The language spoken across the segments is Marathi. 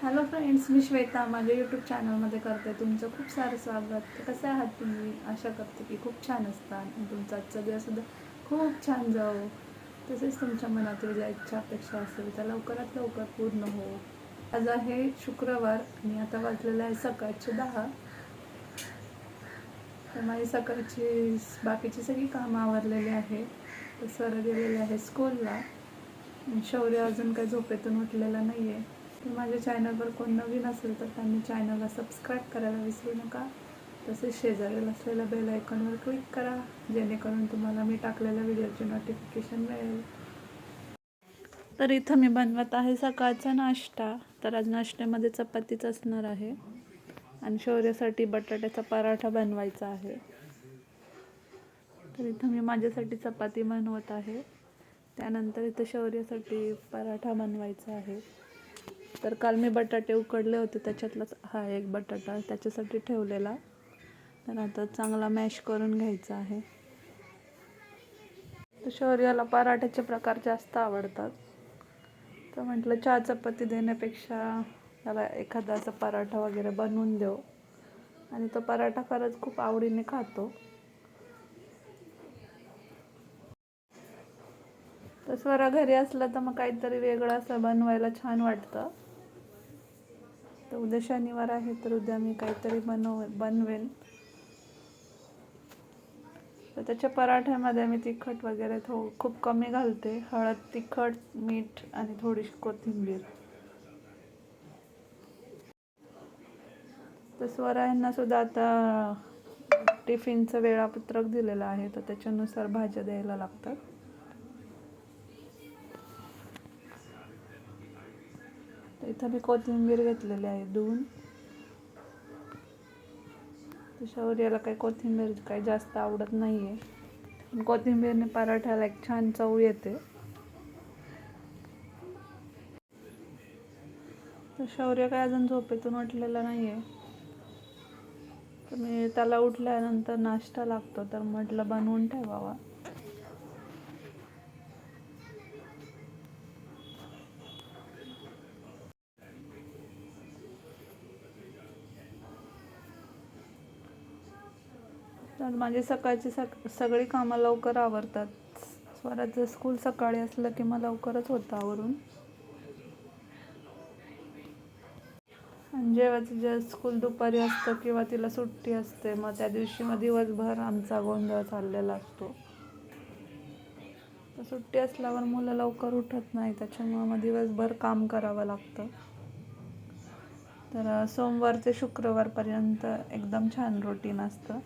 हॅलो फ्रेंड्स, मी श्वेता माझ्या यूट्यूब चॅनलमध्ये करते तुमचं खूप सारं स्वागत. कसे आहात तुम्ही? आशा करते की खूप छान असतात आणि तुमचा आजचा दिवससुद्धा खूप छान जावो. तसेच तुमच्या मनातील ज्या इच्छा अपेक्षा असेल त्या लवकरात लवकर पूर्ण हो. आज आहे शुक्रवार आणि आता वाजलेलं आहे सकाळचे 10. तर माझी सकाळची बाकीची सगळी कामं आवरलेली आहे. तर सर गेलेले आहे स्कूलला. शौर्य अजून काही झोपेतून उठलेला नाही आहे. तर माझ्या चॅनलवर कोण नवीन असेल तर त्यांनी चॅनलला सबस्क्राईब करायला विसरू नका. तसेच शेजारील असलेल्या बेल आयकॉनवर क्लिक करा, जेणेकरून तुम्हाला मी टाकलेल्या व्हिडिओची नोटिफिकेशन मिळेल. तर इथं मी बनवत आहे सकाळचा नाश्ता. तर आज नाश्त्यामध्ये चपातीच असणार आहे आणि शौर्यासाठी बटाट्याचा पराठा बनवायचा आहे. तर इथं मी माझ्यासाठी चपाती बनवत आहे, त्यानंतर इथं शौर्यासाठी पराठा बनवायचा आहे. तर काल मी बटाटे उकडले होते, त्याच्यातलाच हा एक बटाटा त्याच्यासाठी ठेवलेला. तर आता चांगला मॅश करून घ्यायचा आहे. तर शौर्याला पराठ्याचे प्रकार जास्त आवडतात, तर म्हटलं चहा चपाती देण्यापेक्षा त्याला एखादा असा पराठा वगैरे बनवून देऊ. आणि तो पराठा खरंच खूप आवडीने खातो. तर स्वरा घरी असलं तर मग काहीतरी वेगळं असं बनवायला छान वाटतं. तर उद्या शनिवार आहे, तर उद्या मी काहीतरी बनवेन. तर त्याच्या पराठ्यामध्ये मी तिखट वगैरे खूप कमी घालते. हळद, तिखट, मीठ आणि थोडीशी कोथिंबीर. तर स्वरा यांना सुद्धा आता टिफिनचं वेळापत्रक दिलेलं आहे, तर त्याच्यानुसार भाज्या द्यायला लागतात. तर इथं मी कोथिंबीर घेतलेली आहे 2. तर शौर्याला काही कोथिंबीर काही जास्त आवडत नाही आहे, पण कोथिंबीरने पराठ्याला एक छान चव येते. तर शौर्य काय अजून झोपेतून उठलेला नाही आहे. तर मी त्याला उठल्यानंतर नाश्ता लागतो, तर म्हटलं बनवून ठेवावा. तर माझी सकाळची सगळी कामं लवकर आवरतात. स्वराचं स्कूल सकाळी असलं की मग लवकरच होतं आवरून. आणि जेव्हा स्कूल दुपारी असतं किंवा तिला सुट्टी असते, मग त्या दिवशी मग दिवसभर आमचा गोंधळ चाललेला असतो. तर सुट्टी असल्यावर मुलं लवकर उठत नाही, त्याच्यामुळं मग दिवसभर काम करावं लागतं. तर सोमवार ते शुक्रवारपर्यंत एकदम छान रुटीन असतं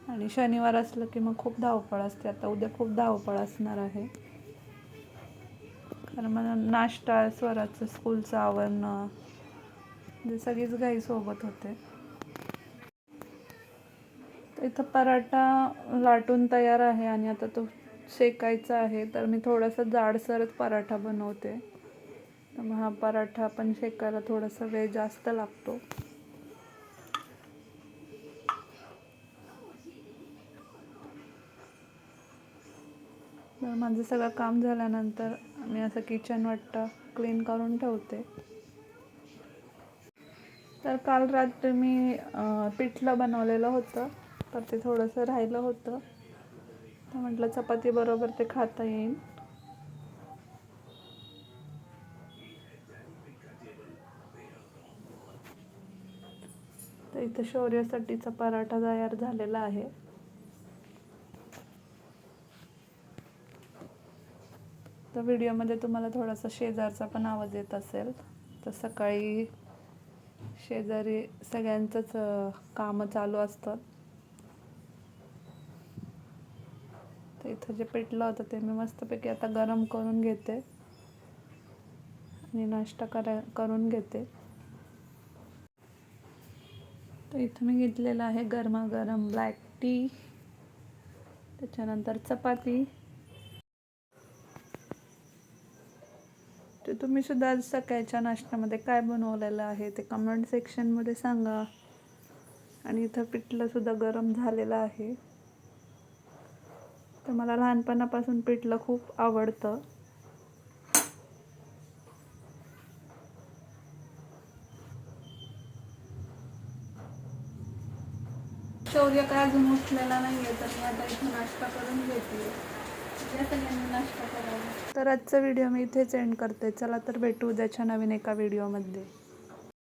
आणि शनिवार असलं की मग खूप धावपळ असते. आता उद्या खूप धावपळ असणार आहे, कारण मला नाश्ता, स्वराचं स्कूलचं आवरणं, म्हणजे सगळीच घाई सोबत होते. तर इथं पराठा लाटून तयार आहे आणि आता तो शेकायचा आहे. तर मी थोडासा जाडसरच पराठा बनवते, तर मग हा पराठा पण शेकायला थोडासा वेळ जास्त लागतो. तर माझं सगळं काम झाल्यानंतर मी असं किचन वाटतं क्लीन करून ठेवते. तर काल रात्री मी पिठलं बनवलेलं होतं, तर ते थोडंसं राहिलं होतं, तर म्हटलं चपाती बरोबर ते खाता येईल. तर इथं शौर्यासाठीचा पराठा तयार झालेला आहे. तर व्हिडिओमध्ये तुम्हाला थोडासा शेजारचा पण आवाज येत असेल. तर सकाळी शेजारी सगळ्यांचंच कामं चालू असतात. तर इथं जे पिठलं होतं ते मी मस्तपैकी आता गरम करून घेते आणि नाश्ता करून घेते. तर इथं मी घेतलेलं आहे गरमागरम ब्लॅक टी, त्याच्यानंतर चपाती. तर तुम्ही सुद्धा आज सकाळच्या नाश्त्यामध्ये काय बनवलेलं आहे ते कमेंट सेक्शनमध्ये सांगा. आणि इथं पिठलंसुद्धा गरम झालेलं आहे. तर मला लहानपणापासून पिठलं खूप आवडतं. शौर्य काय अजून उठलेला नाही आहे, तर मी आता इथं नाश्ता करून घेते. या सगळ्यांनी नाश्ता करावा. तर आजचा व्हिडिओ मी इथेच एंड करते. चला तर भेटू उद्याच्या नवीन एका व्हिडिओमध्ये.